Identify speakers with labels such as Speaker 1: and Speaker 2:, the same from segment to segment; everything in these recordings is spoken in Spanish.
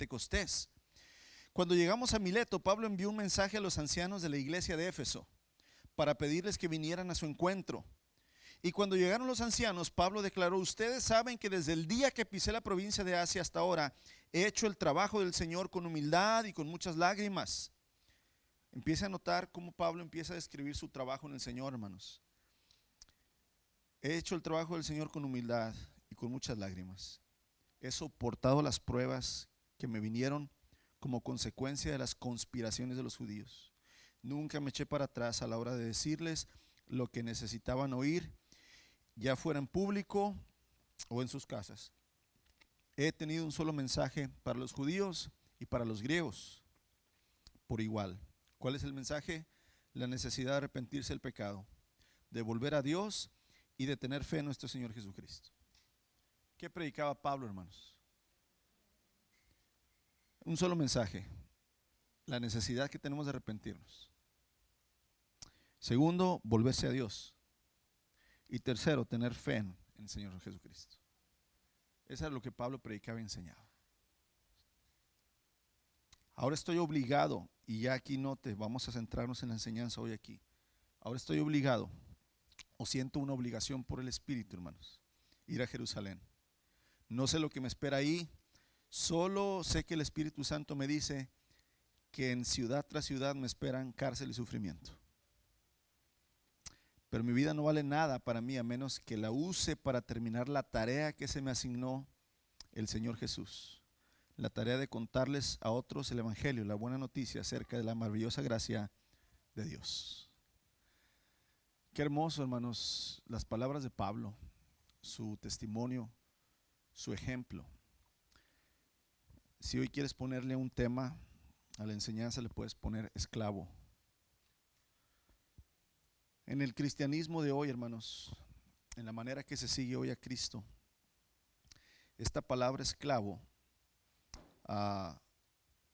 Speaker 1: Pentecostés. Cuando llegamos a Mileto, Pablo envió un mensaje a los ancianos de la iglesia de Éfeso para pedirles que vinieran a su encuentro. Y cuando llegaron los ancianos, Pablo declaró: ustedes saben que desde el día que pisé la provincia de Asia hasta ahora, he hecho el trabajo del Señor con humildad y con muchas lágrimas. Empieza a notar cómo Pablo empieza a describir su trabajo en el Señor, hermanos. He hecho el trabajo del Señor con humildad y con muchas lágrimas. He soportado las pruebas que me vinieron como consecuencia de las conspiraciones de los judíos. Nunca me eché para atrás a la hora de decirles lo que necesitaban oír, ya fuera en público o en sus casas. He tenido un solo mensaje para los judíos y para los griegos por igual. ¿Cuál es el mensaje? La necesidad de arrepentirse del pecado, de volver a Dios y de tener fe en nuestro Señor Jesucristo. ¿Qué predicaba Pablo, hermanos? Un solo mensaje: la necesidad que tenemos de arrepentirnos. Segundo, volverse a Dios. Y tercero, tener fe en el Señor Jesucristo. Eso es lo que Pablo predicaba y enseñaba. Ahora estoy obligado, y ya aquí note, vamos a centrarnos en la enseñanza hoy aquí. Ahora estoy obligado, o siento una obligación por el Espíritu, hermanos, ir a Jerusalén. No sé lo que me espera ahí, solo sé que el Espíritu Santo me dice que en ciudad tras ciudad me esperan cárcel y sufrimiento. Pero mi vida no vale nada para mí a menos que la use para terminar la tarea que se me asignó el Señor Jesús. La tarea de contarles a otros el Evangelio, la buena noticia acerca de la maravillosa gracia de Dios. Qué hermoso, hermanos, las palabras de Pablo, su testimonio, su ejemplo. Si hoy quieres ponerle un tema a la enseñanza, le puedes poner esclavo. En el cristianismo de hoy, hermanos, en la manera que se sigue hoy a Cristo, esta palabra esclavo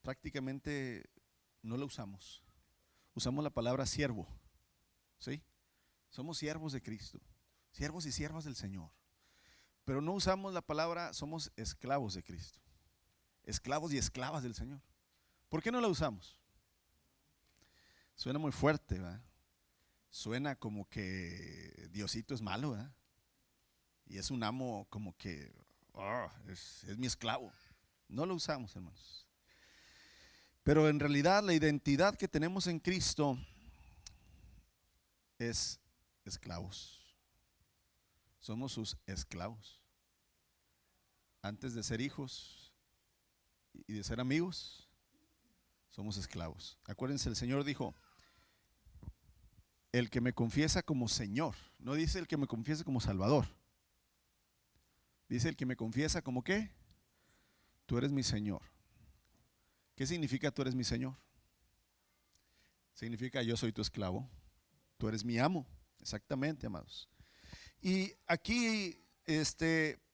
Speaker 1: prácticamente no la usamos. Usamos la palabra siervo, ¿sí? Somos siervos de Cristo, siervos y siervas del Señor. Pero no usamos la palabra somos esclavos de Cristo, esclavos y esclavas del Señor. ¿Por qué no la usamos? Suena muy fuerte, ¿verdad? Suena como que Diosito es malo, ¿verdad? Y es un amo como que es mi esclavo. No lo usamos, hermanos. Pero en realidad la identidad que tenemos en Cristo es esclavos. Somos sus esclavos. Antes de ser hijos y de ser amigos, somos esclavos. Acuérdense, el Señor dijo: el que me confiesa como Señor. No dice el que me confiesa como Salvador. Dice el que me confiesa como ¿qué? Tú eres mi Señor. ¿Qué significa tú eres mi Señor? Significa yo soy tu esclavo, tú eres mi amo. Exactamente, amados. Y aquí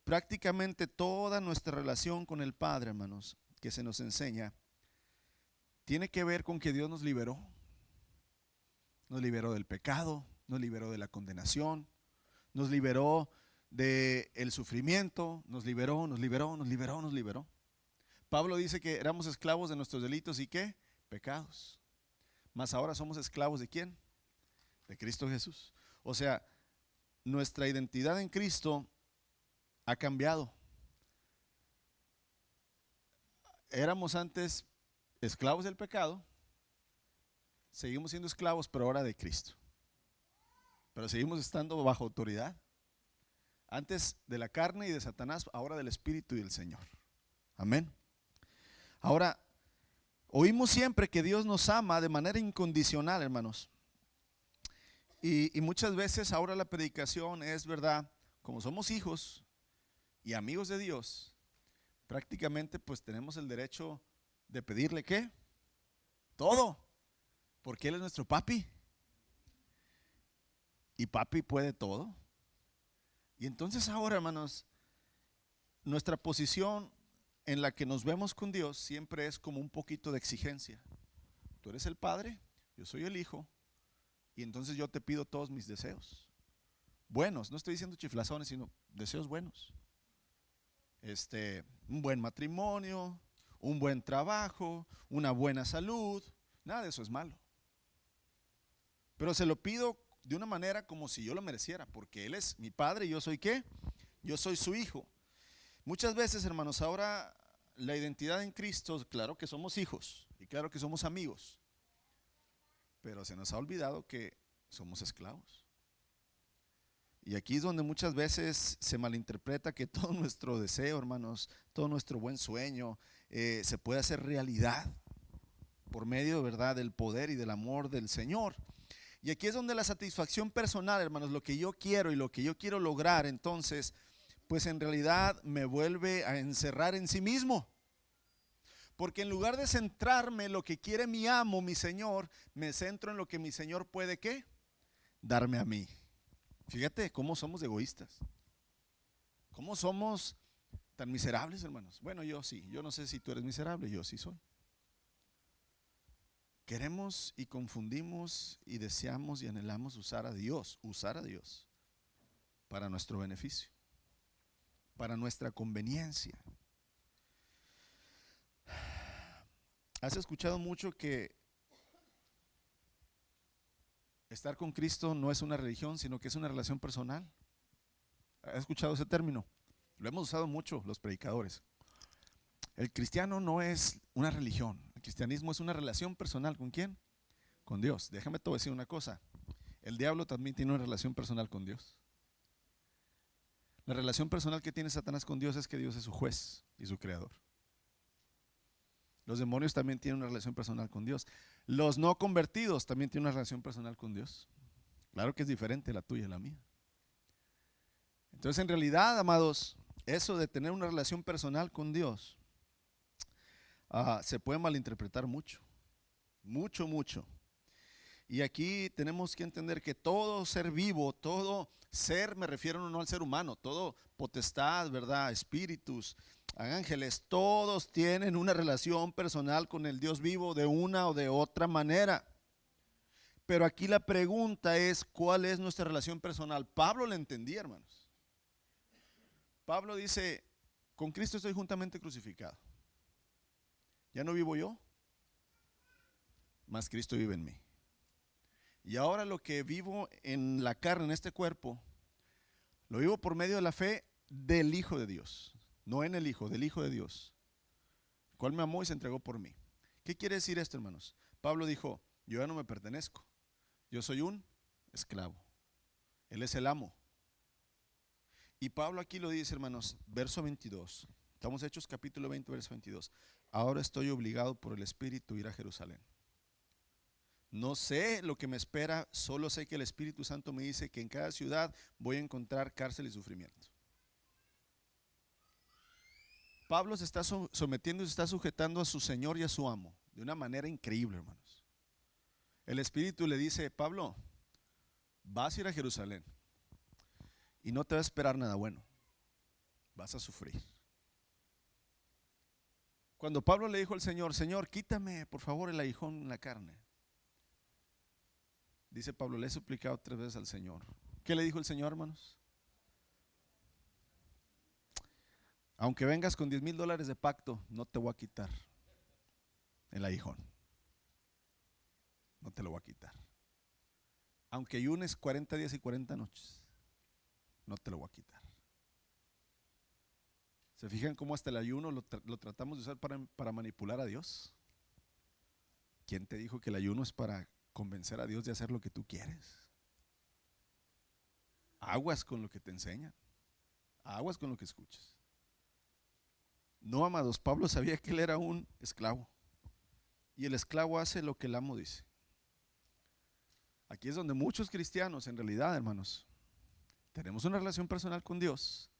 Speaker 1: prácticamente toda nuestra relación con el Padre, hermanos, que se nos enseña, tiene que ver con que Dios nos liberó. Nos liberó del pecado, nos liberó de la condenación, nos liberó del sufrimiento, nos liberó. Pablo dice que éramos esclavos de nuestros delitos y ¿qué? Pecados. Mas ahora somos esclavos ¿de quién? De Cristo Jesús. O sea, nuestra identidad en Cristo ha cambiado. Éramos antes esclavos del pecado, seguimos siendo esclavos, pero ahora de Cristo. Pero seguimos estando bajo autoridad. Antes de la carne y de Satanás, ahora del Espíritu y del Señor. Amén. Ahora, oímos siempre que Dios nos ama de manera incondicional, hermanos. Y muchas veces ahora la predicación es verdad, como somos hijos y amigos de Dios, prácticamente pues tenemos el derecho de pedirle ¿qué? Todo, porque Él es nuestro papi. Y papi puede todo. Y entonces ahora, hermanos, nuestra posición en la que nos vemos con Dios siempre es como un poquito de exigencia. Tú eres el Padre, yo soy el Hijo, y entonces yo te pido todos mis deseos. Buenos, no estoy diciendo chiflazones, sino deseos buenos. Un buen matrimonio, un buen trabajo, una buena salud. Nada de eso es malo. Pero se lo pido de una manera como si yo lo mereciera, porque Él es mi Padre y yo soy ¿qué? Yo soy su hijo. Muchas veces, hermanos, ahora la identidad en Cristo, claro que somos hijos y claro que somos amigos, pero se nos ha olvidado que somos esclavos. Y aquí es donde muchas veces se malinterpreta que todo nuestro deseo, hermanos, todo nuestro buen sueño se puede hacer realidad por medio, ¿verdad?, del poder y del amor del Señor. Y aquí es donde la satisfacción personal, hermanos, lo que yo quiero y lo que yo quiero lograr, entonces, pues en realidad me vuelve a encerrar en sí mismo. Porque en lugar de centrarme en lo que quiere mi amo, mi Señor, me centro en lo que mi Señor puede, ¿qué? Darme a mí. Fíjate cómo somos egoístas. Cómo somos tan miserables, hermanos. Bueno, yo sí. Yo no sé si tú eres miserable, yo sí soy. Queremos y confundimos y deseamos y anhelamos usar a Dios para nuestro beneficio, para nuestra conveniencia. ¿Has escuchado mucho que estar con Cristo no es una religión, sino que es una relación personal? ¿Has escuchado ese término? Lo hemos usado mucho los predicadores. El cristiano no es una religión. El cristianismo es una relación personal. ¿Con quién? Con Dios. Déjame te decir una cosa. El diablo también tiene una relación personal con Dios. La relación personal que tiene Satanás con Dios es que Dios es su juez y su creador. Los demonios también tienen una relación personal con Dios. Los no convertidos también tienen una relación personal con Dios. Claro que es diferente la tuya y la mía. Entonces, en realidad, amados, eso de tener una relación personal con Dios se puede malinterpretar mucho, mucho, mucho. Y aquí tenemos que entender que todo ser vivo, todo ser, me refiero no al ser humano, todo potestad, ¿verdad? Espíritus, ángeles, todos tienen una relación personal con el Dios vivo de una o de otra manera. Pero aquí la pregunta es, ¿cuál es nuestra relación personal? Pablo la entendía, hermanos. Pablo dice, con Cristo estoy juntamente crucificado. Ya no vivo yo, mas Cristo vive en mí. Y ahora lo que vivo en la carne, en este cuerpo, lo vivo por medio de la fe del Hijo de Dios. No en el Hijo, del Hijo de Dios, el cual me amó y se entregó por mí. ¿Qué quiere decir esto, hermanos? Pablo dijo, yo ya no me pertenezco, yo soy un esclavo. Él es el amo. Y Pablo aquí lo dice, hermanos, verso 22. Estamos Hechos capítulo 20, verso 22. Ahora estoy obligado por el Espíritu a ir a Jerusalén. No sé lo que me espera, solo sé que el Espíritu Santo me dice que en cada ciudad voy a encontrar cárcel y sufrimiento. Pablo se está sometiendo y se está sujetando a su Señor y a su amo de una manera increíble, hermanos. El Espíritu le dice, Pablo, vas a ir a Jerusalén y no te va a esperar nada bueno, vas a sufrir. Cuando Pablo le dijo al Señor, Señor, quítame por favor el aguijón en la carne, dice Pablo, le he suplicado 3 veces al Señor. ¿Qué le dijo el Señor, hermanos? Aunque vengas con $10,000 de pacto, no te voy a quitar el aguijón. No te lo voy a quitar. Aunque ayunes 40 días y 40 noches, no te lo voy a quitar. ¿Se fijan cómo hasta el ayuno lo tratamos de usar para manipular a Dios? ¿Quién te dijo que el ayuno es para convencer a Dios de hacer lo que tú quieres? Aguas con lo que te enseñan, aguas con lo que escuchas. No, amados, Pablo sabía que él era un esclavo y el esclavo hace lo que el amo dice. Aquí es donde muchos cristianos, en realidad, hermanos, tenemos una relación personal con Dios,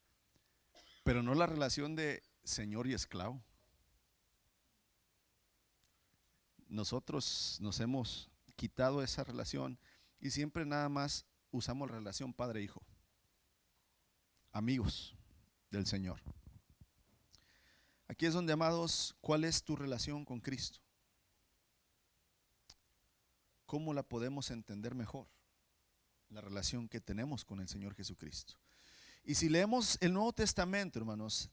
Speaker 1: pero no la relación de señor y esclavo. Nosotros nos hemos quitado esa relación y siempre nada más usamos la relación padre-hijo, amigos del Señor. Aquí es donde, amados, ¿cuál es tu relación con Cristo? ¿Cómo la podemos entender mejor? La relación que tenemos con el Señor Jesucristo. Y si leemos el Nuevo Testamento, hermanos,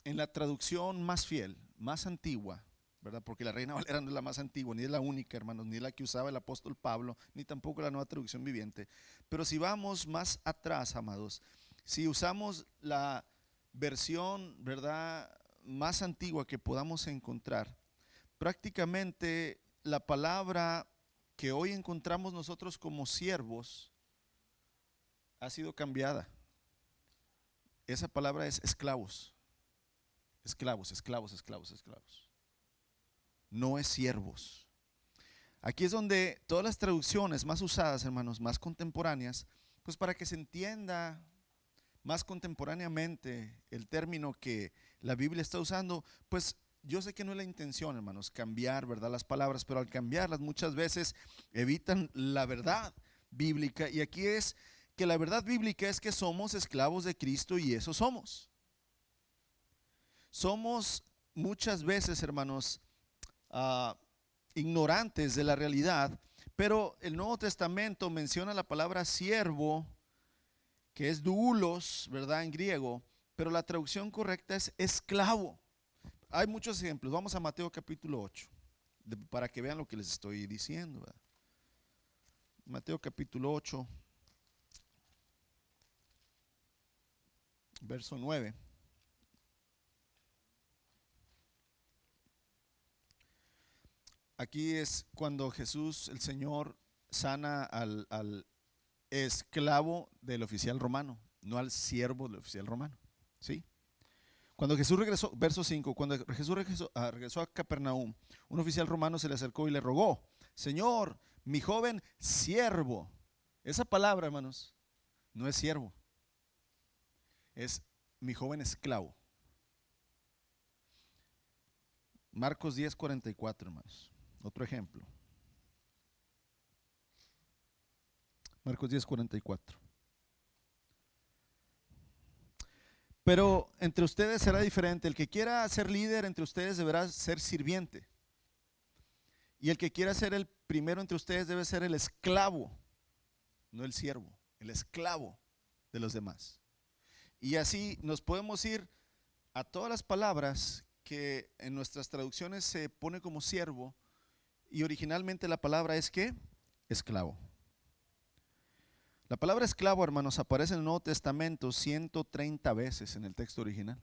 Speaker 1: en la traducción más fiel, más antigua, ¿verdad? Porque la Reina Valera no es la más antigua, ni es la única, hermanos, ni es la que usaba el apóstol Pablo, ni tampoco la Nueva Traducción Viviente. Pero si vamos más atrás, amados, si usamos la versión, ¿verdad?, más antigua que podamos encontrar, prácticamente la palabra que hoy encontramos nosotros como siervos ha sido cambiada. Esa palabra es esclavos. Esclavos, esclavos, esclavos, esclavos. No es siervos. Aquí es donde todas las traducciones más usadas, hermanos, más contemporáneas, pues para que se entienda más contemporáneamente el término que la Biblia está usando, pues yo sé que no es la intención, hermanos, cambiar, ¿verdad?, las palabras, pero al cambiarlas muchas veces evitan la verdad bíblica. Y aquí es que la verdad bíblica es que somos esclavos de Cristo y eso somos. Somos muchas veces, hermanos, ignorantes de la realidad, pero el Nuevo Testamento menciona la palabra siervo, que es doulos, ¿verdad?, en griego, pero la traducción correcta es esclavo. Hay muchos ejemplos. Vamos a Mateo capítulo 8, para que vean lo que les estoy diciendo, ¿verdad? Mateo capítulo 8, verso 9. Aquí es cuando Jesús, el Señor, sana al esclavo del oficial romano, no al siervo del oficial romano, ¿sí? Cuando Jesús regresó, verso 5, cuando Jesús regresó a Capernaum, un oficial romano se le acercó y le rogó: Señor, mi joven siervo. Esa palabra, hermanos, no es siervo, es mi joven esclavo. Marcos 10:44, hermanos. Otro ejemplo. Marcos 10:44. Pero entre ustedes será diferente. El que quiera ser líder entre ustedes deberá ser sirviente. Y el que quiera ser el primero entre ustedes debe ser el esclavo, no el siervo, el esclavo de los demás. Y así nos podemos ir a todas las palabras que en nuestras traducciones se pone como siervo, y originalmente la palabra es ¿qué? Esclavo. La palabra esclavo, hermanos, aparece en el Nuevo Testamento 130 veces en el texto original.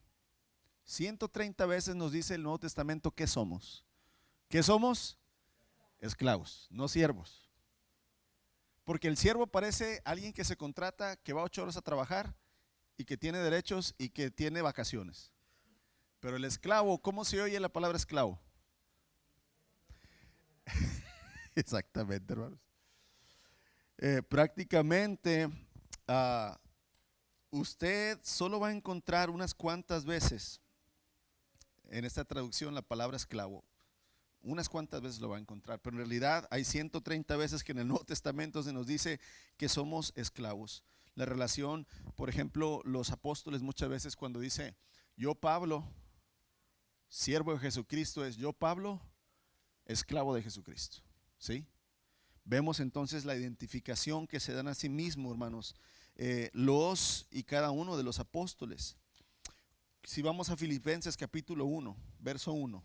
Speaker 1: 130 veces nos dice el Nuevo Testamento ¿qué somos? ¿Qué somos? Esclavos, no siervos. Porque el siervo parece alguien que se contrata, que va 8 horas a trabajar y que tiene derechos y que tiene vacaciones. Pero el esclavo, ¿cómo se oye la palabra esclavo? Exactamente, hermanos. Prácticamente usted solo va a encontrar unas cuantas veces en esta traducción la palabra esclavo. Unas cuantas veces lo va a encontrar, pero en realidad hay 130 veces que en el Nuevo Testamento se nos dice que somos esclavos. La relación, por ejemplo, los apóstoles muchas veces cuando dice yo Pablo, siervo de Jesucristo, es yo Pablo, esclavo de Jesucristo, ¿sí? Vemos entonces la identificación que se dan a sí mismos, hermanos, los y cada uno de los apóstoles. Si vamos a Filipenses capítulo 1, verso 1.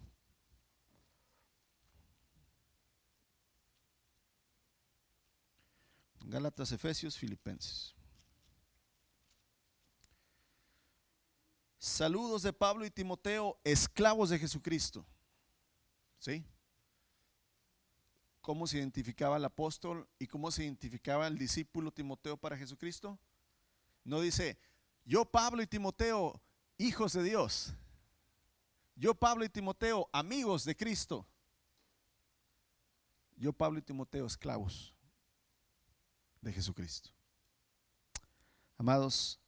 Speaker 1: Gálatas, Efesios, Filipenses. Saludos de Pablo y Timoteo, esclavos de Jesucristo. ¿Sí? ¿Cómo se identificaba el apóstol y cómo se identificaba el discípulo Timoteo para Jesucristo? No dice, yo Pablo y Timoteo, hijos de Dios. Yo Pablo y Timoteo, amigos de Cristo. Yo Pablo y Timoteo, esclavos de Jesucristo. Amados,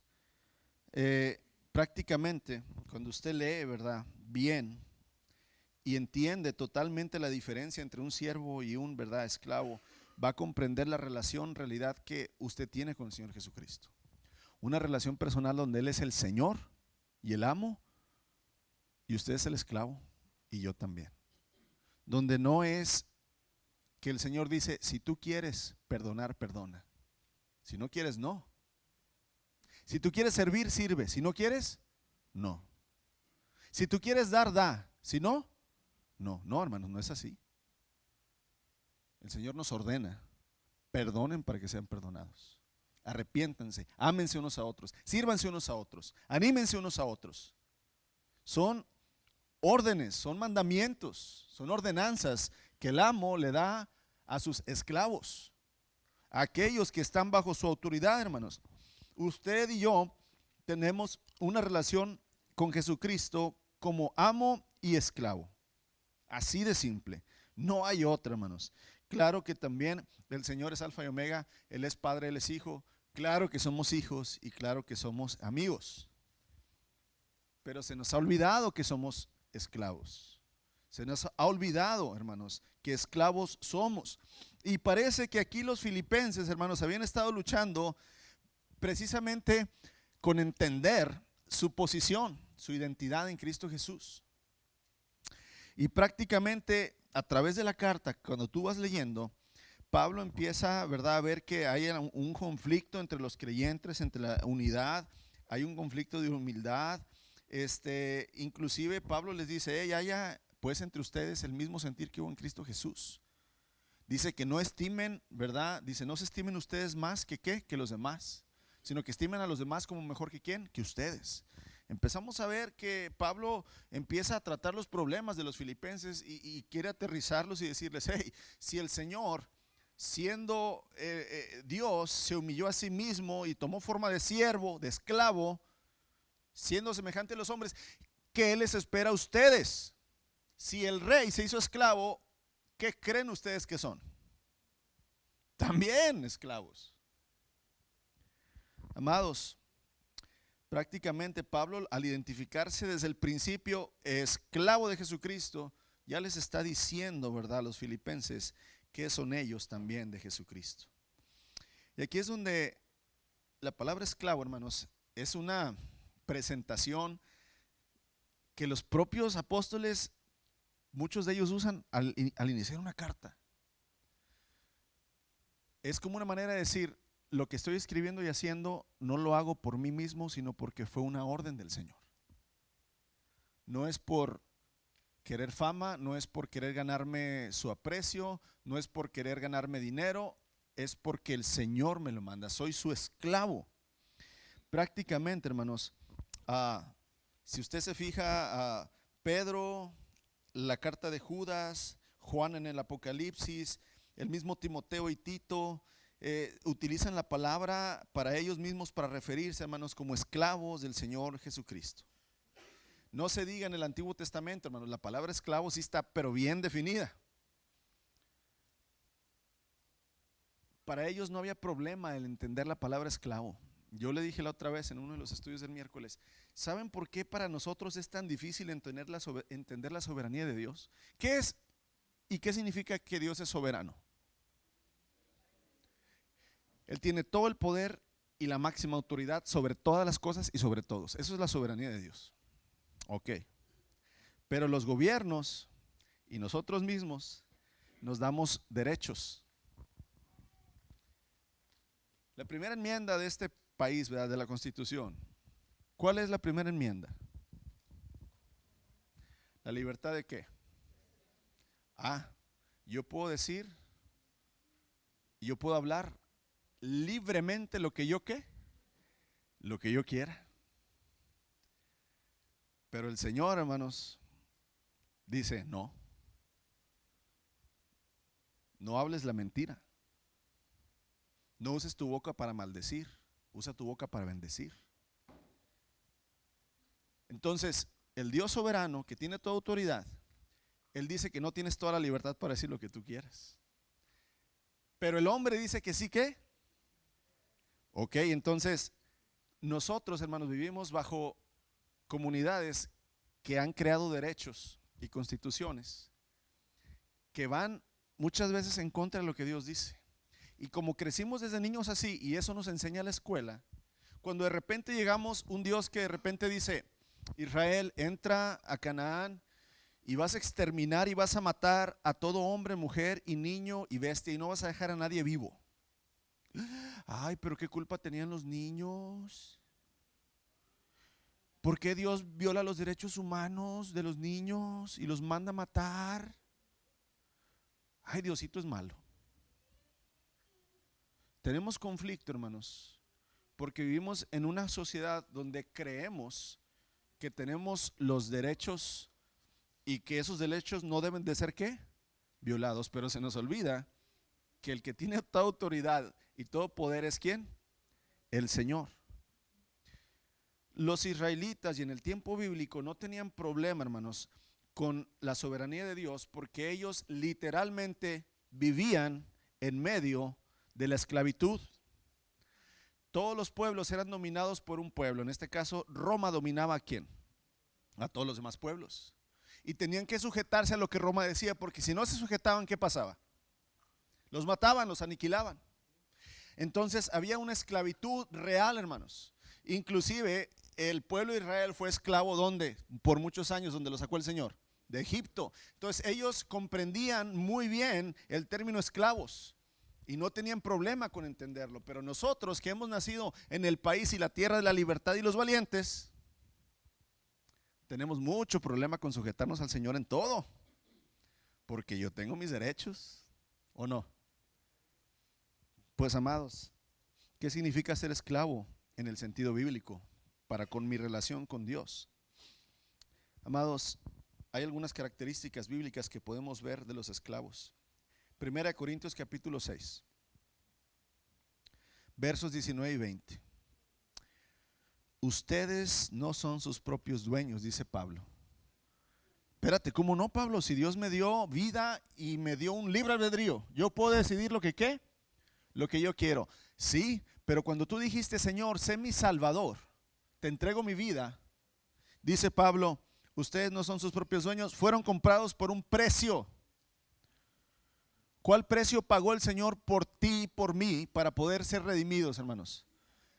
Speaker 1: prácticamente cuando usted lee, ¿verdad?, bien y entiende totalmente la diferencia entre un siervo y un, ¿verdad?, esclavo, va a comprender la relación, realidad que usted tiene con el Señor Jesucristo. Una relación personal donde Él es el Señor y el amo y usted es el esclavo y yo también. Donde no es que el Señor dice, si tú quieres perdonar, perdona. Si no quieres, no. Si tú quieres servir, sirve. Si no quieres, no. Si tú quieres dar, da. Si no, no, no, hermanos, no es así. El Señor nos ordena, perdonen para que sean perdonados. Arrepiéntanse, ámense unos a otros, sírvanse unos a otros, anímense unos a otros. Son órdenes, son mandamientos, son ordenanzas que el amo le da a sus esclavos, a aquellos que están bajo su autoridad, hermanos. Usted y yo tenemos una relación con Jesucristo como amo y esclavo. Así de simple. No hay otra, hermanos. Claro que también el Señor es Alfa y Omega, Él es Padre, Él es Hijo. Claro que somos hijos y claro que somos amigos. Pero se nos ha olvidado que somos esclavos. Se nos ha olvidado, hermanos, que esclavos somos. Y parece que aquí los filipenses, hermanos, habían estado luchando precisamente con entender su posición, su identidad en Cristo Jesús. Y prácticamente a través de la carta, cuando tú vas leyendo, Pablo empieza, ¿verdad?, a ver que hay un conflicto entre los creyentes, entre la unidad, hay un conflicto de humildad. Inclusive Pablo les dice, haya pues entre ustedes el mismo sentir que hubo en Cristo Jesús. Dice que no estimen, ¿verdad? Dice, no se estimen ustedes más que los demás, sino que estimen a los demás como mejor que quién, que ustedes. Empezamos a ver que Pablo empieza a tratar los problemas de los filipenses y quiere aterrizarlos y decirles, hey, si el Señor, siendo Dios, se humilló a sí mismo y tomó forma de siervo, de esclavo, siendo semejante a los hombres, ¿qué les espera a ustedes? Si el rey se hizo esclavo, ¿qué creen ustedes que son? También esclavos. Amados, prácticamente Pablo, al identificarse desde el principio esclavo de Jesucristo, ya les está diciendo, ¿verdad?, a los filipenses que son ellos también de Jesucristo. Y aquí es donde la palabra esclavo, hermanos, es una presentación que los propios apóstoles, muchos de ellos usan al iniciar una carta. Es como una manera de decir, lo que estoy escribiendo y haciendo no lo hago por mí mismo, sino porque fue una orden del Señor. No es por querer fama, no es por querer ganarme su aprecio, no es por querer ganarme dinero, es porque el Señor me lo manda, soy su esclavo. Prácticamente, hermanos, si usted se fija, Pedro, la carta de Judas, Juan en el Apocalipsis, el mismo Timoteo y Tito, utilizan la palabra para ellos mismos para referirse, hermanos, como esclavos del Señor Jesucristo. No se diga en el Antiguo Testamento, hermanos, la palabra esclavo sí está, pero bien definida. Para ellos no había problema el entender la palabra esclavo. Yo le dije la otra vez en uno de los estudios del miércoles, ¿saben por qué para nosotros es tan difícil entender la soberanía de Dios? ¿Qué es y qué significa que Dios es soberano? Él tiene todo el poder y la máxima autoridad sobre todas las cosas y sobre todos. Eso es la soberanía de Dios. Ok. Pero los gobiernos y nosotros mismos nos damos derechos. La primera enmienda de este país, ¿verdad?, de la Constitución. ¿Cuál es la primera enmienda? ¿La libertad de qué? Yo puedo decir, yo puedo hablar libremente lo que yo lo que yo quiera. Pero el Señor, hermanos, dice, no hables la mentira. No uses tu boca para maldecir, usa tu boca para bendecir. Entonces, el Dios soberano que tiene toda autoridad, Él dice que no tienes toda la libertad para decir lo que tú quieras. Pero el hombre dice que sí, ¿qué? Ok, entonces nosotros, hermanos, vivimos bajo comunidades que han creado derechos y constituciones que van muchas veces en contra de lo que Dios dice. Y como crecimos desde niños así, y eso nos enseña la escuela, cuando de repente llegamos un Dios que de repente dice, Israel, entra a Canaán y vas a exterminar y vas a matar a todo hombre, mujer y niño y bestia y no vas a dejar a nadie vivo. Ay, pero qué culpa tenían los niños. ¿Por qué Dios viola los derechos humanos de los niños y los manda a matar? Ay, Diosito es malo. Tenemos conflicto, hermanos, porque vivimos en una sociedad donde creemos que tenemos los derechos y que esos derechos no deben de ser ¿qué? Violados, pero se nos olvida que el que tiene toda autoridad y todo poder es ¿quién? El Señor. Los israelitas y en el tiempo bíblico no tenían problema, hermanos, con la soberanía de Dios, porque ellos literalmente vivían en medio de la esclavitud. Todos los pueblos eran dominados por un pueblo. En este caso, Roma dominaba ¿a quién? A todos los demás pueblos. Y tenían que sujetarse a lo que Roma decía, porque si no se sujetaban, ¿qué pasaba? Los mataban, los aniquilaban. Entonces había una esclavitud real, hermanos. Inclusive el pueblo de Israel fue esclavo ¿dónde? Por muchos años, donde lo sacó el Señor, de Egipto. Entonces ellos comprendían muy bien el término esclavos y no tenían problema con entenderlo. Pero nosotros que hemos nacido en el país y la tierra de la libertad y los valientes, tenemos mucho problema con sujetarnos al Señor en todo, porque yo tengo mis derechos, ¿o no? Pues amados, ¿qué significa ser esclavo en el sentido bíblico para con mi relación con Dios? Amados, hay algunas características bíblicas que podemos ver de los esclavos. Primera de Corintios capítulo 6, versos 19 y 20. Ustedes no son sus propios dueños, dice Pablo. Espérate, ¿cómo no, Pablo? Si Dios me dio vida y me dio un libre albedrío, yo puedo decidir lo que ¿qué? Lo que yo quiero. Sí, pero cuando tú dijiste, Señor, sé mi Salvador, te entrego mi vida, dice Pablo, ustedes no son sus propios dueños, fueron comprados por un precio. ¿Cuál precio pagó el Señor por ti y por mí para poder ser redimidos, hermanos?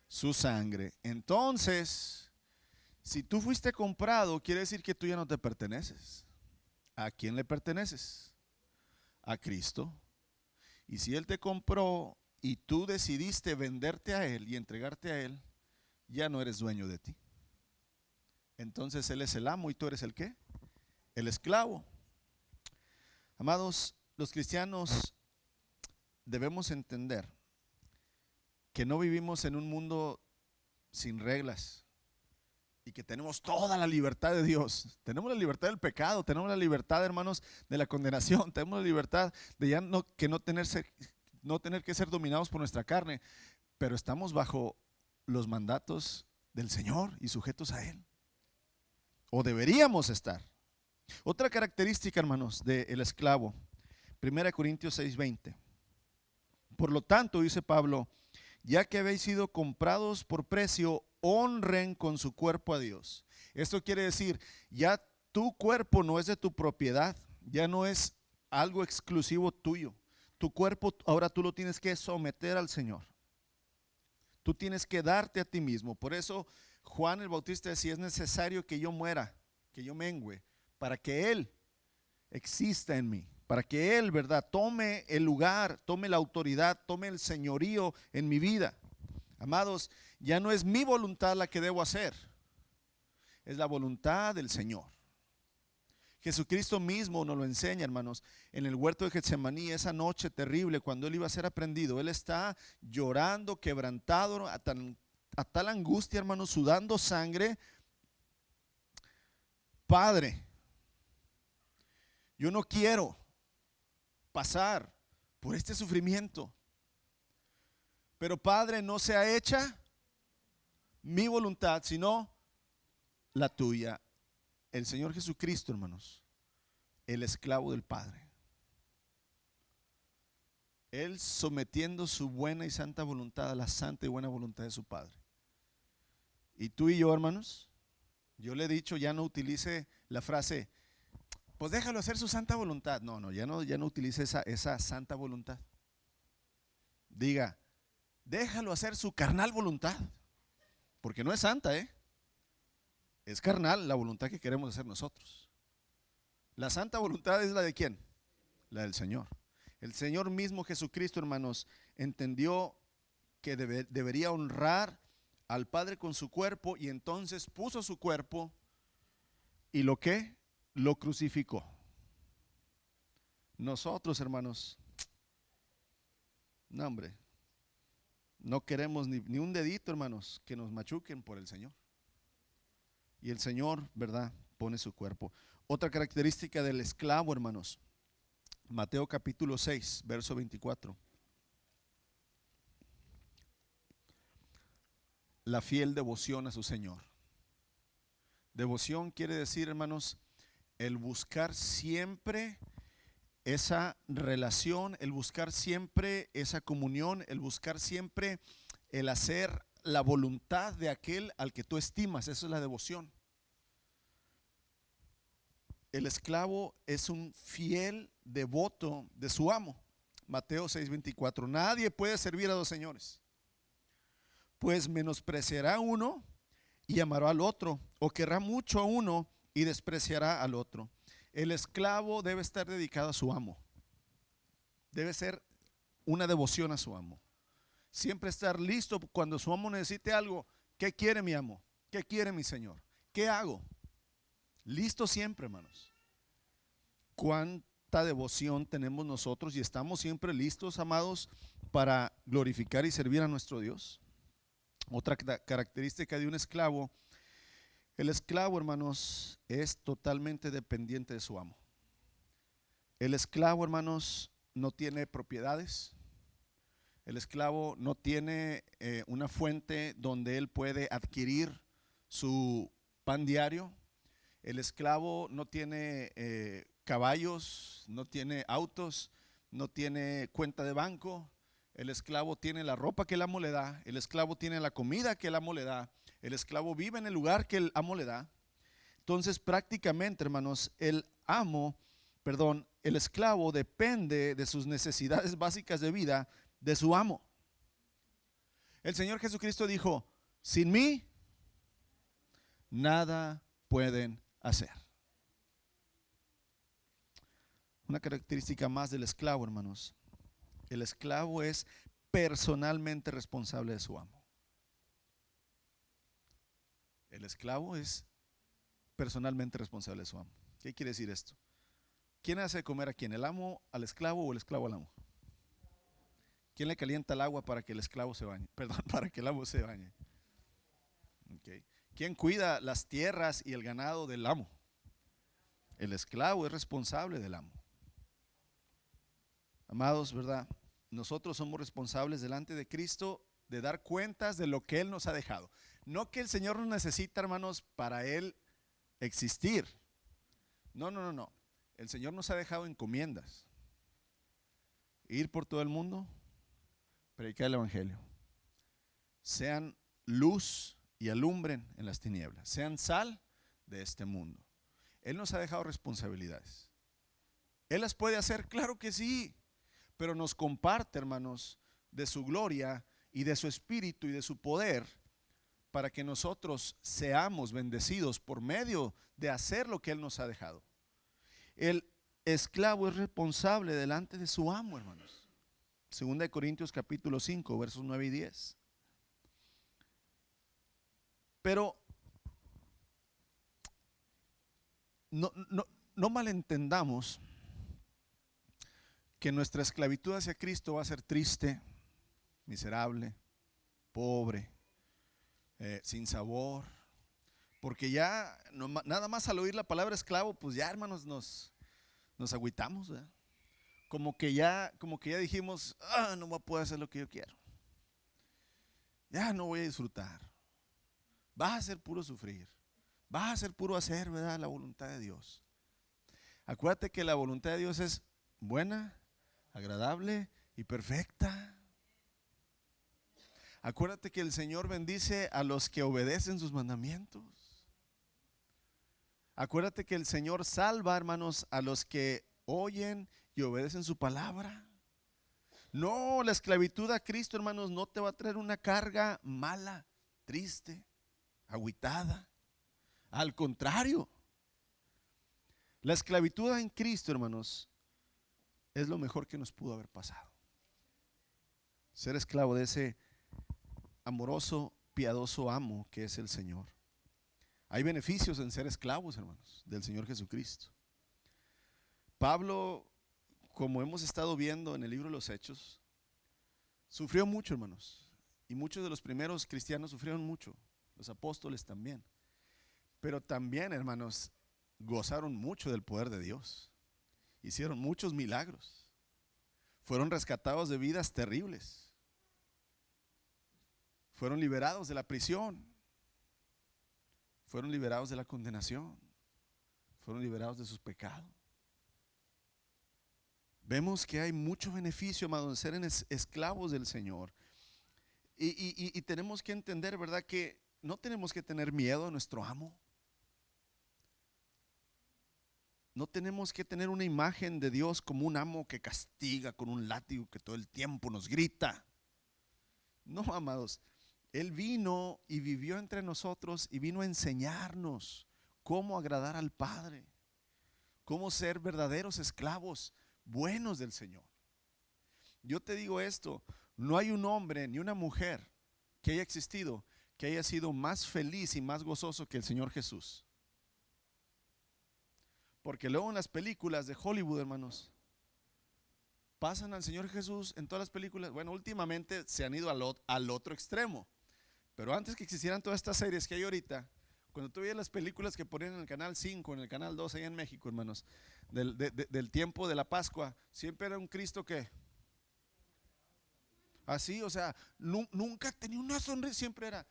Speaker 1: Su sangre. Entonces, si tú fuiste comprado, quiere decir que tú ya no te perteneces. ¿A quién le perteneces? A Cristo. Y si Él te compró y tú decidiste venderte a Él y entregarte a Él, ya no eres dueño de ti. Entonces Él es el amo y tú eres el ¿qué? El esclavo. Amados, los cristianos debemos entender que no vivimos en un mundo sin reglas y que tenemos toda la libertad de Dios. Tenemos la libertad del pecado, tenemos la libertad, hermanos, de la condenación, tenemos la libertad de ya no tener que ser dominados por nuestra carne, pero estamos bajo los mandatos del Señor y sujetos a Él, o deberíamos estar. Otra característica, hermanos, del esclavo, 1 Corintios 6:20. Por lo tanto, dice Pablo, ya que habéis sido comprados por precio, honren con su cuerpo a Dios. Esto quiere decir, ya tu cuerpo no es de tu propiedad, ya no es algo exclusivo tuyo. Tu cuerpo ahora tú lo tienes que someter al Señor. Tú tienes que darte a ti mismo. Por eso Juan el Bautista decía, es necesario que yo muera, que yo mengüe, para que Él exista en mí, para que Él, ¿verdad?, tome el lugar, tome la autoridad, tome el señorío en mi vida. Amados, ya no es mi voluntad la que debo hacer, es la voluntad del Señor. Jesucristo mismo nos lo enseña, hermanos, en el huerto de Getsemaní, esa noche terrible cuando Él iba a ser aprendido. Él está llorando, quebrantado, a tal angustia, hermanos, sudando sangre. Padre, yo no quiero pasar por este sufrimiento, pero Padre, no sea hecha mi voluntad, sino la tuya. El Señor Jesucristo, hermanos, el esclavo del Padre, Él sometiendo su buena y santa voluntad a la santa y buena voluntad de su Padre. Y tú y yo, hermanos, yo le he dicho, ya no utilice la frase, pues déjalo hacer su santa voluntad. No, ya no utilice esa santa voluntad. Diga, déjalo hacer su carnal voluntad, porque no es santa, es carnal la voluntad que queremos hacer nosotros. La santa voluntad es la de ¿quién? La del Señor. El Señor mismo Jesucristo, hermanos, entendió que debería honrar al Padre con su cuerpo y entonces puso su cuerpo y ¿lo qué? Lo crucificó. Nosotros, hermanos, no, hombre, no queremos ni un dedito, hermanos, que nos machuquen por el Señor. Y el Señor, ¿verdad?, pone su cuerpo. Otra característica del esclavo, hermanos, Mateo capítulo 6, verso 24. La fiel devoción a su Señor. Devoción quiere decir, hermanos, el buscar siempre esa relación, el buscar siempre esa comunión, el buscar siempre el hacer la voluntad de aquel al que tú estimas. Eso es la devoción. El esclavo es un fiel devoto de su amo. Mateo 6:24. Nadie puede servir a dos señores, pues menospreciará a uno y amará al otro, o querrá mucho a uno y despreciará al otro. El esclavo debe estar dedicado a su amo. Debe ser una devoción a su amo. Siempre estar listo cuando su amo necesite algo. ¿Qué quiere mi amo? ¿Qué quiere mi Señor? ¿Qué hago? Listo siempre, hermanos. ¿Cuánta devoción tenemos nosotros y estamos siempre listos, amados, para glorificar y servir a nuestro Dios? Otra característica de un esclavo: el esclavo, hermanos, es totalmente dependiente de su amo. El esclavo, hermanos, no tiene propiedades. El esclavo no tiene una fuente donde él puede adquirir su pan diario. El esclavo no tiene caballos, no tiene autos, no tiene cuenta de banco. El esclavo tiene la ropa que el amo le da. El esclavo tiene la comida que el amo le da. El esclavo vive en el lugar que el amo le da. Entonces, prácticamente, hermanos, el esclavo depende de sus necesidades básicas de vida de su amo. El Señor Jesucristo dijo: sin mí nada pueden hacer. Una característica más del esclavo, hermanos: el esclavo es personalmente responsable de su amo. El esclavo es personalmente responsable de su amo. ¿Qué quiere decir esto? ¿Quién hace comer a quién? ¿El amo al esclavo o el esclavo al amo? ¿Quién le calienta el agua para que el esclavo se bañe? Perdón, para que el amo se bañe. Okay. ¿Quién cuida las tierras y el ganado del amo? El esclavo es responsable del amo. Amados, ¿verdad? Nosotros somos responsables delante de Cristo de dar cuentas de lo que Él nos ha dejado. No que el Señor nos necesita, hermanos, para Él existir. No. El Señor nos ha dejado encomiendas: ir por todo el mundo, predicar el evangelio, sean luz y alumbren en las tinieblas, sean sal de este mundo. Él nos ha dejado responsabilidades. ¿Él las puede hacer? Claro que sí, pero nos comparte, hermanos, de su gloria y de su espíritu y de su poder, para que nosotros seamos bendecidos por medio de hacer lo que Él nos ha dejado. El esclavo es responsable delante de su amo, hermanos. 2 Corintios capítulo 5, versos 9 y 10. Pero no malentendamos que nuestra esclavitud hacia Cristo va a ser triste, miserable, pobre, sin sabor, porque ya nada más al oír la palabra esclavo, pues ya, hermanos, nos agüitamos, ¿verdad? Como que ya dijimos: no voy a poder hacer lo que yo quiero, ya no voy a disfrutar, vas a ser puro sufrir, vas a ser puro hacer, ¿verdad?, la voluntad de Dios. Acuérdate que la voluntad de Dios es buena, agradable y perfecta. Acuérdate que el Señor bendice a los que obedecen sus mandamientos. Acuérdate que el Señor salva, hermanos, a los que oyen y obedecen su palabra. No, la esclavitud a Cristo, hermanos, no te va a traer una carga mala, triste, agüitada. Al contrario, la esclavitud en Cristo, hermanos, es lo mejor que nos pudo haber pasado. Ser esclavo de ese amoroso piadoso amo que es el Señor. Hay beneficios en ser esclavos, hermanos, del Señor Jesucristo. Pablo, como hemos estado viendo en el libro de los Hechos, sufrió mucho, hermanos. Y muchos de los primeros cristianos sufrieron mucho. Los apóstoles también. Pero también, hermanos, gozaron mucho del poder de Dios. Hicieron muchos milagros. Fueron rescatados de vidas terribles. Fueron liberados de la prisión. Fueron liberados de la condenación. Fueron liberados de sus pecados. Vemos que hay mucho beneficio, hermanos, de ser esclavos del Señor. Y tenemos que entender, ¿verdad?, que no tenemos que tener miedo a nuestro amo. No tenemos que tener una imagen de Dios como un amo que castiga con un látigo, que todo el tiempo nos grita. No, amados, Él vino y vivió entre nosotros y vino a enseñarnos cómo agradar al Padre, cómo ser verdaderos esclavos buenos del Señor. Yo te digo esto, no hay un hombre ni una mujer que haya existido que haya sido más feliz y más gozoso que el Señor Jesús. Porque luego en las películas de Hollywood, hermanos, pasan al Señor Jesús en todas las películas. Bueno, últimamente se han ido al otro extremo. Pero antes que existieran todas estas series que hay ahorita, cuando tú veías las películas que ponían en el canal 5, en el canal 2 allá en México, hermanos, del tiempo de la Pascua, siempre era un Cristo que así, o sea, nunca tenía una sonrisa, siempre era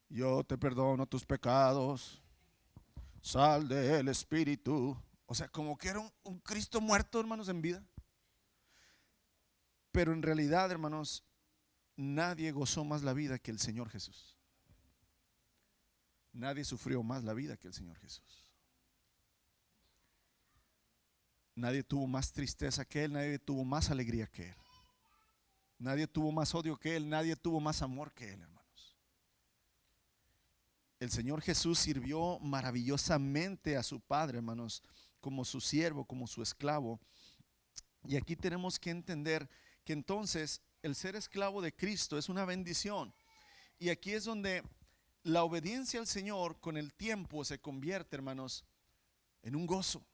Speaker 1: yo te perdono tus pecados, sal del Espíritu. O sea, como que era un Cristo muerto, hermanos, en vida. Pero en realidad, hermanos, nadie gozó más la vida que el Señor Jesús. Nadie sufrió más la vida que el Señor Jesús. Nadie tuvo más tristeza que Él, nadie tuvo más alegría que Él. Nadie tuvo más odio que Él, nadie tuvo más amor que Él, hermanos. El Señor Jesús sirvió maravillosamente a su Padre, hermanos, como su siervo, como su esclavo. Y aquí tenemos que entender que entonces el ser esclavo de Cristo es una bendición. Y aquí es donde la obediencia al Señor con el tiempo se convierte, hermanos, en un gozo.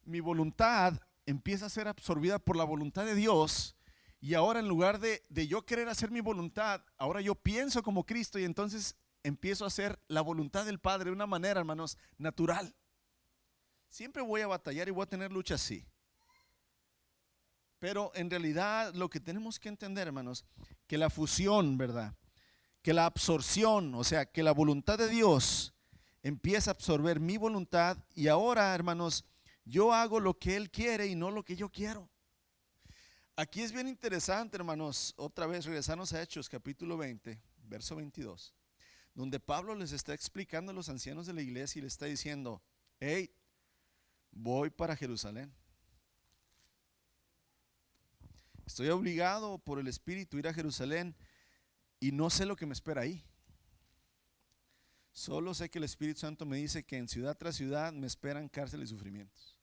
Speaker 1: Mi voluntad empieza a ser absorbida por la voluntad de Dios. Y ahora en lugar de yo querer hacer mi voluntad, ahora yo pienso como Cristo y entonces empiezo a hacer la voluntad del Padre de una manera, hermanos, natural. Siempre voy a batallar y voy a tener luchas, sí. Pero en realidad lo que tenemos que entender, hermanos, que la fusión, ¿verdad?, que la absorción, o sea, que la voluntad de Dios empieza a absorber mi voluntad y ahora, hermanos, yo hago lo que Él quiere y no lo que yo quiero. Aquí es bien interesante, hermanos, otra vez regresarnos a Hechos capítulo 20, verso 22, donde Pablo les está explicando a los ancianos de la iglesia y les está diciendo: hey, voy para Jerusalén. Estoy obligado por el Espíritu a ir a Jerusalén y no sé lo que me espera ahí. Solo sé que el Espíritu Santo me dice que en ciudad tras ciudad me esperan cárcel y sufrimientos.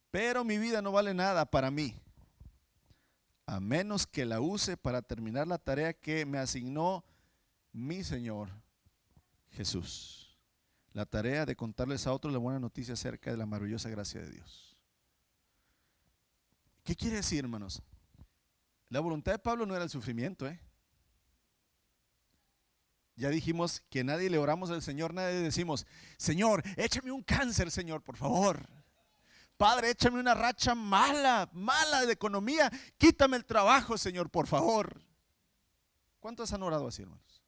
Speaker 1: Pero mi vida no vale nada para mí, a menos que la use para terminar la tarea que me asignó mi Señor Jesús. La tarea de contarles a otros la buena noticia acerca de la maravillosa gracia de Dios. ¿Qué quiere decir, hermanos? La voluntad de Pablo no era el sufrimiento, Ya dijimos que nadie le oramos al Señor, nadie decimos: Señor, échame un cáncer, Señor, por favor. Padre, échame una racha mala de economía, quítame el trabajo, Señor, por favor. ¿Cuántos han orado así, hermanos?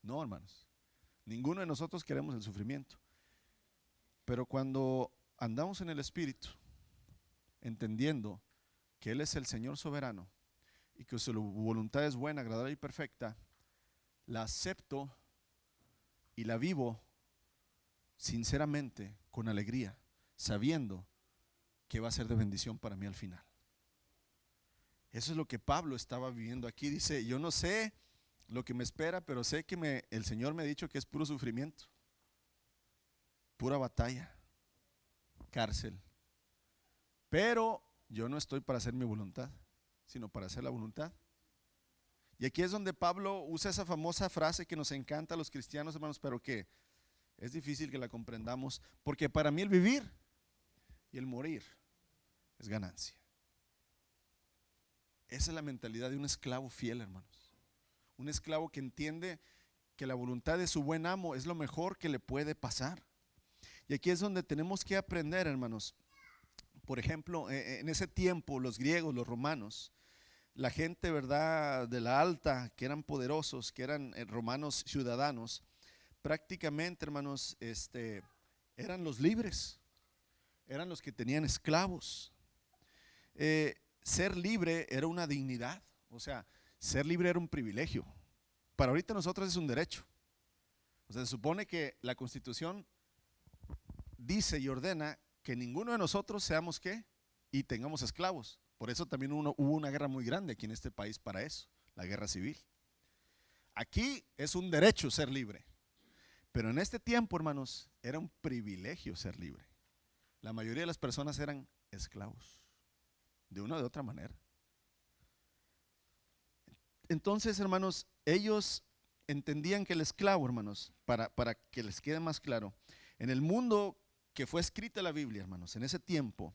Speaker 1: No, hermanos. Ninguno de nosotros queremos el sufrimiento. Pero cuando andamos en el Espíritu, entendiendo que Él es el Señor soberano y que su voluntad es buena, agradable y perfecta, la acepto y la vivo sinceramente, con alegría, sabiendo que va a ser de bendición para mí al final. Eso es lo que Pablo estaba viviendo aquí. Dice: yo no sé lo que me espera, pero sé que el Señor me ha dicho que es puro sufrimiento, pura batalla, cárcel. Pero yo no estoy para hacer mi voluntad, sino para hacer la voluntad Y aquí es donde Pablo usa esa famosa frase que nos encanta a los cristianos, hermanos, pero que es difícil que la comprendamos, porque para mí el vivir y el morir es ganancia. Esa es la mentalidad de un esclavo fiel, hermanos. Un esclavo que entiende que la voluntad de su buen amo es lo mejor que le puede pasar. Y aquí es donde tenemos que aprender, hermanos. Por ejemplo, en ese tiempo los griegos, los romanos, la gente, ¿verdad?, de la alta, que eran poderosos, que eran romanos ciudadanos, prácticamente, hermanos, eran los libres, eran los que tenían esclavos. Ser libre era una dignidad, o sea, ser libre era un privilegio. Para ahorita nosotros es un derecho. O sea, se supone que la Constitución dice y ordena que ninguno de nosotros seamos ¿qué? Y tengamos esclavos. Por eso también hubo una guerra muy grande aquí en este país para eso, la guerra civil. Aquí es un derecho ser libre, pero en este tiempo, hermanos, era un privilegio ser libre. La mayoría de las personas eran esclavos, de una o de otra manera. Entonces, hermanos, ellos entendían que el esclavo, hermanos, para que les quede más claro, en el mundo que fue escrita la Biblia, hermanos, en ese tiempo,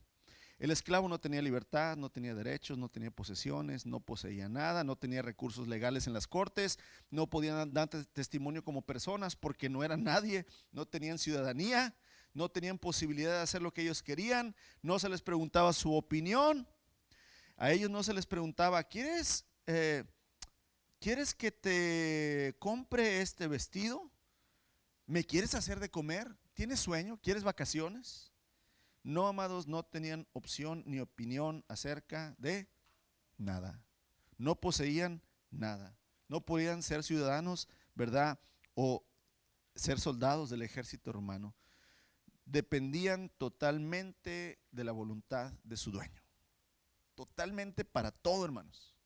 Speaker 1: el esclavo no tenía libertad, no tenía derechos, no tenía posesiones, no poseía nada, no tenía recursos legales en las cortes, no podían dar testimonio como personas porque no eran nadie, no tenían ciudadanía, no tenían posibilidad de hacer lo que ellos querían, no se les preguntaba su opinión, a ellos no se les preguntaba, ¿quieres que te compre este vestido? ¿Me quieres hacer de comer? ¿Tienes sueño? ¿Quieres vacaciones? No, amados, no tenían opción ni opinión acerca de nada. No poseían nada. No podían ser ciudadanos, ¿verdad? O ser soldados del ejército romano. Dependían totalmente de la voluntad de su dueño. Totalmente para todo, hermanos.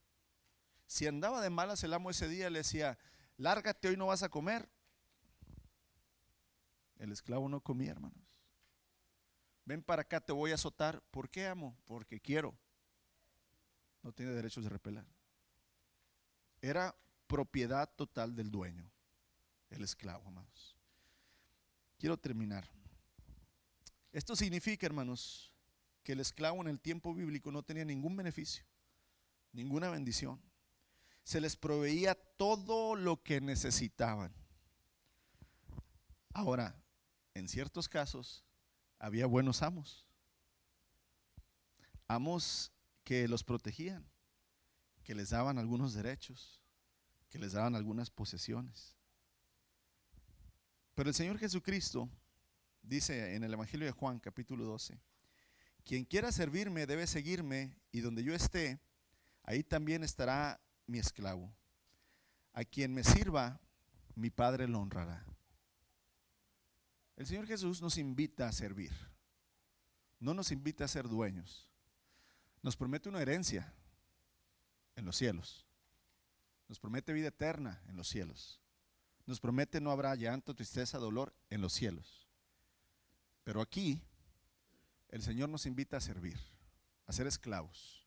Speaker 1: Si andaba de malas el amo ese día, le decía, lárgate, hoy no vas a comer. El esclavo no comía, hermanos. Ven para acá, te voy a azotar. ¿Por qué, amo? Porque quiero. No tiene derechos de repelar. Era propiedad total del dueño, el esclavo, amados. Quiero terminar. Esto significa, hermanos, que el esclavo en el tiempo bíblico no tenía ningún beneficio, ninguna bendición. Se les proveía todo lo que necesitaban. Ahora, en ciertos casos, había buenos amos. Amos que los protegían, que les daban algunos derechos, que les daban algunas posesiones. Pero el Señor Jesucristo dice en el Evangelio de Juan, capítulo 12, quien quiera servirme debe seguirme, y donde yo esté, ahí también estará mi esclavo. A quien me sirva, mi Padre lo honrará. El Señor Jesús nos invita a servir, no nos invita a ser dueños. Nos promete una herencia en los cielos, nos promete vida eterna en los cielos, nos promete no habrá llanto, tristeza, dolor en los cielos. Pero aquí el Señor nos invita a servir, a ser esclavos,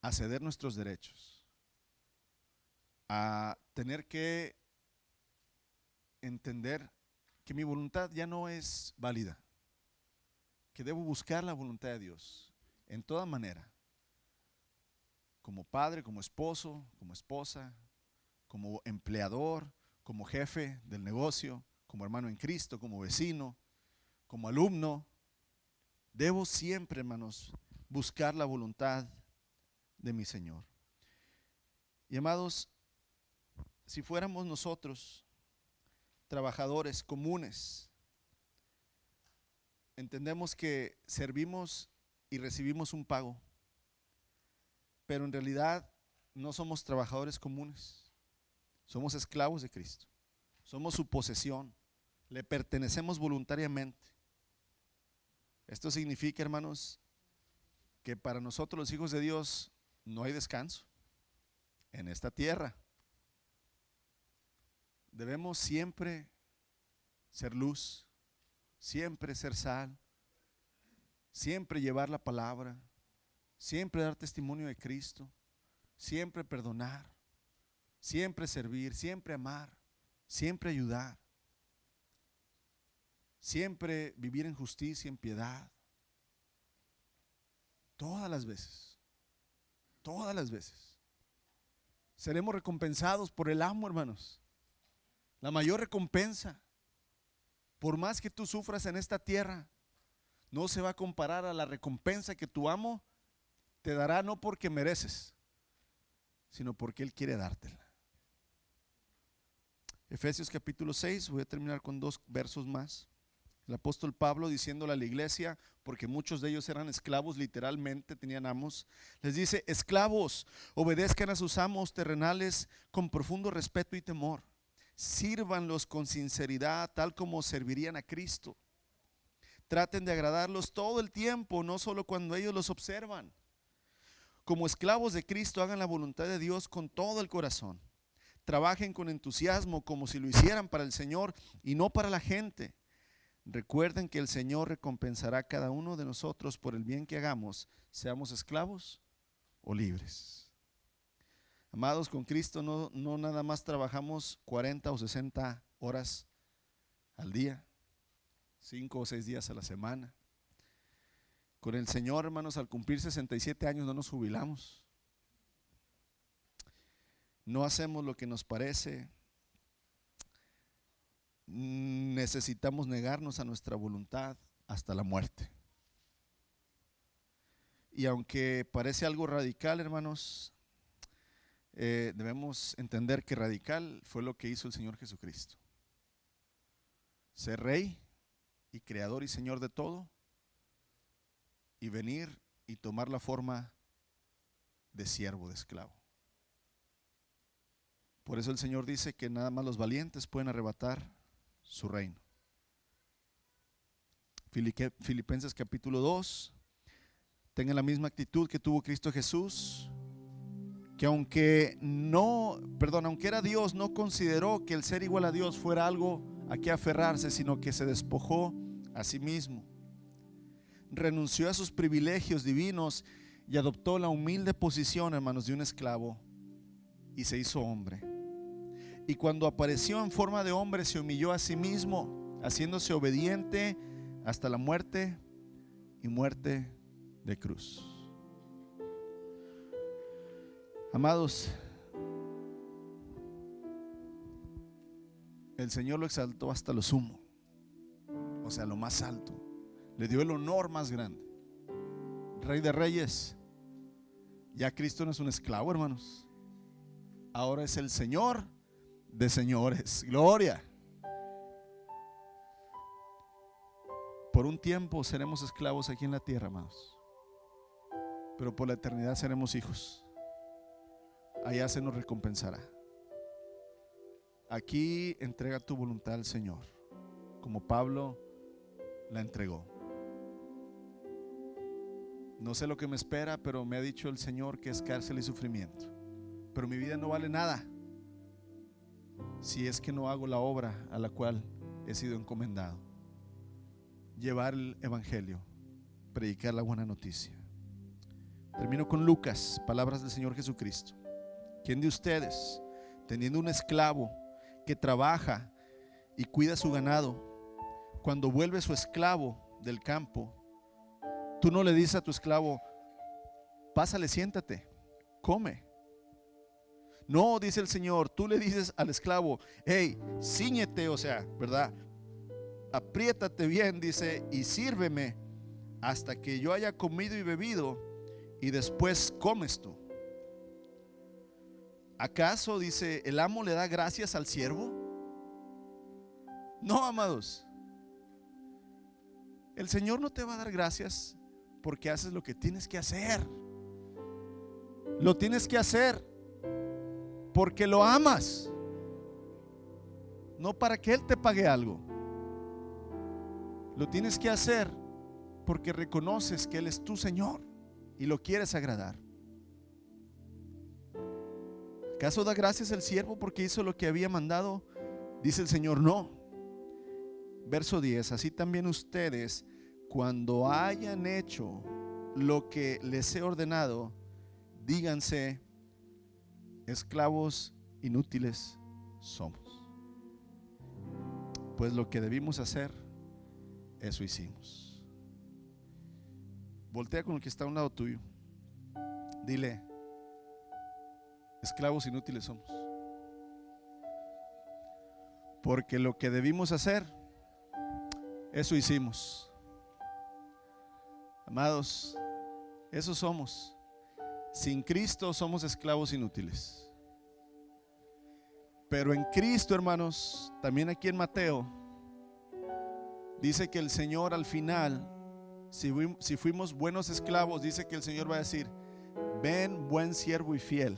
Speaker 1: a ceder nuestros derechos, a tener que entender que mi voluntad ya no es válida, que debo buscar la voluntad de Dios en toda manera, como padre, como esposo, como esposa, como empleador, como jefe del negocio, como hermano en Cristo, como vecino, como alumno. Debo siempre, hermanos, buscar la voluntad de mi Señor. Y amados, si fuéramos nosotros trabajadores comunes, entendemos que servimos y recibimos un pago, pero en realidad no somos trabajadores comunes, somos esclavos de Cristo, somos su posesión, le pertenecemos voluntariamente. Esto significa, hermanos, que para nosotros los hijos de Dios no hay descanso en esta tierra. Debemos siempre ser luz, siempre ser sal, siempre llevar la palabra, siempre dar testimonio de Cristo, siempre perdonar, siempre servir, siempre amar, siempre ayudar, siempre vivir en justicia, en piedad. Todas las veces, todas las veces. Seremos recompensados por el amo, hermanos. La mayor recompensa, por más que tú sufras en esta tierra, no se va a comparar a la recompensa que tu amo te dará, no porque mereces, sino porque Él quiere dártela. Efesios capítulo 6, voy a terminar con 2 versos más. El apóstol Pablo, diciéndole a la iglesia, porque muchos de ellos eran esclavos, literalmente tenían amos, les dice: esclavos, obedezcan a sus amos terrenales con profundo respeto y temor. Sírvanlos con sinceridad, tal como servirían a Cristo. Traten de agradarlos todo el tiempo, no solo cuando ellos los observan. Como esclavos de Cristo, hagan la voluntad de Dios con todo el corazón. Trabajen con entusiasmo, como si lo hicieran para el Señor y no para la gente. Recuerden que el Señor recompensará a cada uno de nosotros por el bien que hagamos, seamos esclavos o libres. Amados, con Cristo no nada más trabajamos 40 o 60 horas al día, 5 o 6 días a la semana. Con el Señor, hermanos, al cumplir 67 años no nos jubilamos. No hacemos lo que nos parece. Necesitamos negarnos a nuestra voluntad hasta la muerte. Y aunque parece algo radical, hermanos, debemos entender que radical fue lo que hizo el Señor Jesucristo. Ser Rey y Creador y Señor de todo, y venir y tomar la forma de siervo, de esclavo. Por eso el Señor dice que nada más los valientes pueden arrebatar su reino. Filipenses capítulo 2, tengan la misma actitud que tuvo Cristo Jesús, que aunque era Dios, no consideró que el ser igual a Dios fuera algo a que aferrarse, sino que se despojó a sí mismo. Renunció a sus privilegios divinos y adoptó la humilde posición, hermanos, de un esclavo, y se hizo hombre. Y cuando apareció en forma de hombre, se humilló a sí mismo, haciéndose obediente hasta la muerte y muerte de cruz. Amados, el Señor lo exaltó hasta lo sumo, o sea, lo más alto. Le dio el honor más grande. Rey de reyes. Ya Cristo no es un esclavo, hermanos. Ahora es el Señor de señores. Gloria. Por un tiempo seremos esclavos aquí en la tierra, amados, pero por la eternidad seremos hijos. Allá se nos recompensará. Aquí entrega tu voluntad al Señor, como Pablo la entregó. No sé lo que me espera, pero me ha dicho el Señor que es cárcel y sufrimiento. Pero mi vida no vale nada si es que no hago la obra a la cual he sido encomendado: llevar el evangelio, predicar la buena noticia. Termino con Lucas, palabras del Señor Jesucristo. ¿Quién de ustedes, teniendo un esclavo que trabaja y cuida su ganado, cuando vuelve su esclavo del campo, tú no le dices a tu esclavo: pásale, siéntate, come? No, dice el Señor, tú le dices al esclavo: hey, cíñete, o sea, ¿verdad? Apriétate bien, dice, y sírveme hasta que yo haya comido y bebido, y después comes tú. ¿Acaso, dice, el amo le da gracias al siervo? No, amados. El Señor no te va a dar gracias porque haces lo que tienes que hacer. Lo tienes que hacer porque lo amas, no para que Él te pague algo. Lo tienes que hacer porque reconoces que Él es tu Señor y lo quieres agradar. ¿Acaso da gracias el siervo porque hizo lo que había mandado? Dice el Señor, no. Verso 10, así también ustedes, cuando hayan hecho lo que les he ordenado, díganse esclavos inútiles somos. Pues lo que debimos hacer, eso hicimos. Voltea con el que está a un lado tuyo. Dile: esclavos inútiles somos. Porque lo que debimos hacer, eso hicimos. Amados, eso somos. Sin Cristo somos esclavos inútiles. Pero en Cristo, hermanos, también aquí en Mateo, dice que el Señor al final, si fuimos buenos esclavos, dice que el Señor va a decir: ven, buen siervo y fiel,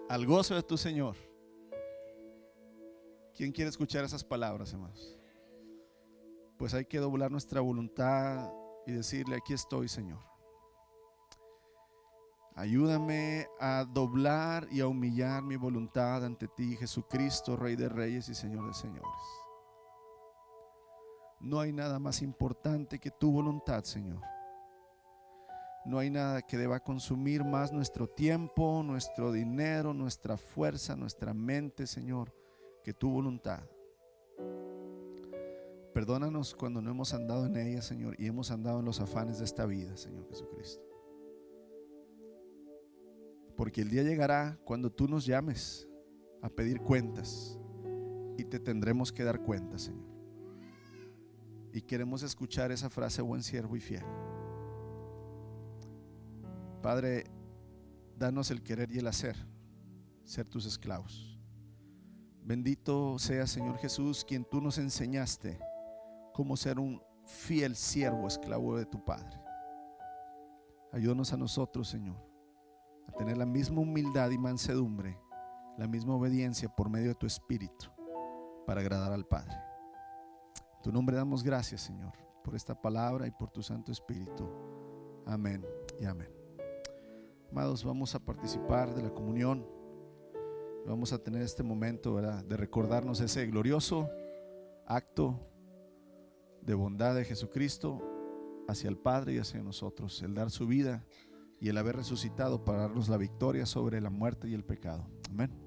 Speaker 1: al gozo de tu Señor. ¿Quién quiere escuchar esas palabras, hermanos? Pues hay que doblar nuestra voluntad y decirle: aquí estoy, Señor. Ayúdame a doblar y a humillar mi voluntad ante ti, Jesucristo, Rey de Reyes y Señor de Señores. No hay nada más importante que tu voluntad, Señor. No hay nada que deba consumir más nuestro tiempo, nuestro dinero, nuestra fuerza, nuestra mente, Señor, que tu voluntad. Perdónanos cuando no hemos andado en ella, Señor, y hemos andado en los afanes de esta vida, Señor Jesucristo. Porque el día llegará cuando tú nos llames a pedir cuentas, y te tendremos que dar cuentas, Señor. Y queremos escuchar esa frase: buen siervo y fiel. Padre, danos el querer y el hacer, ser tus esclavos. Bendito sea, Señor Jesús, quien tú nos enseñaste cómo ser un fiel siervo, esclavo de tu Padre. Ayúdanos a nosotros, Señor, a tener la misma humildad y mansedumbre, la misma obediencia por medio de tu Espíritu, para agradar al Padre. En tu nombre damos gracias, Señor, por esta palabra y por tu Santo Espíritu. Amén y amén. Amados, vamos a participar de la comunión. Vamos a tener este momento, ¿verdad?, de recordarnos ese glorioso acto de bondad de Jesucristo hacia el Padre y hacia nosotros, el dar su vida y el haber resucitado para darnos la victoria sobre la muerte y el pecado. Amén.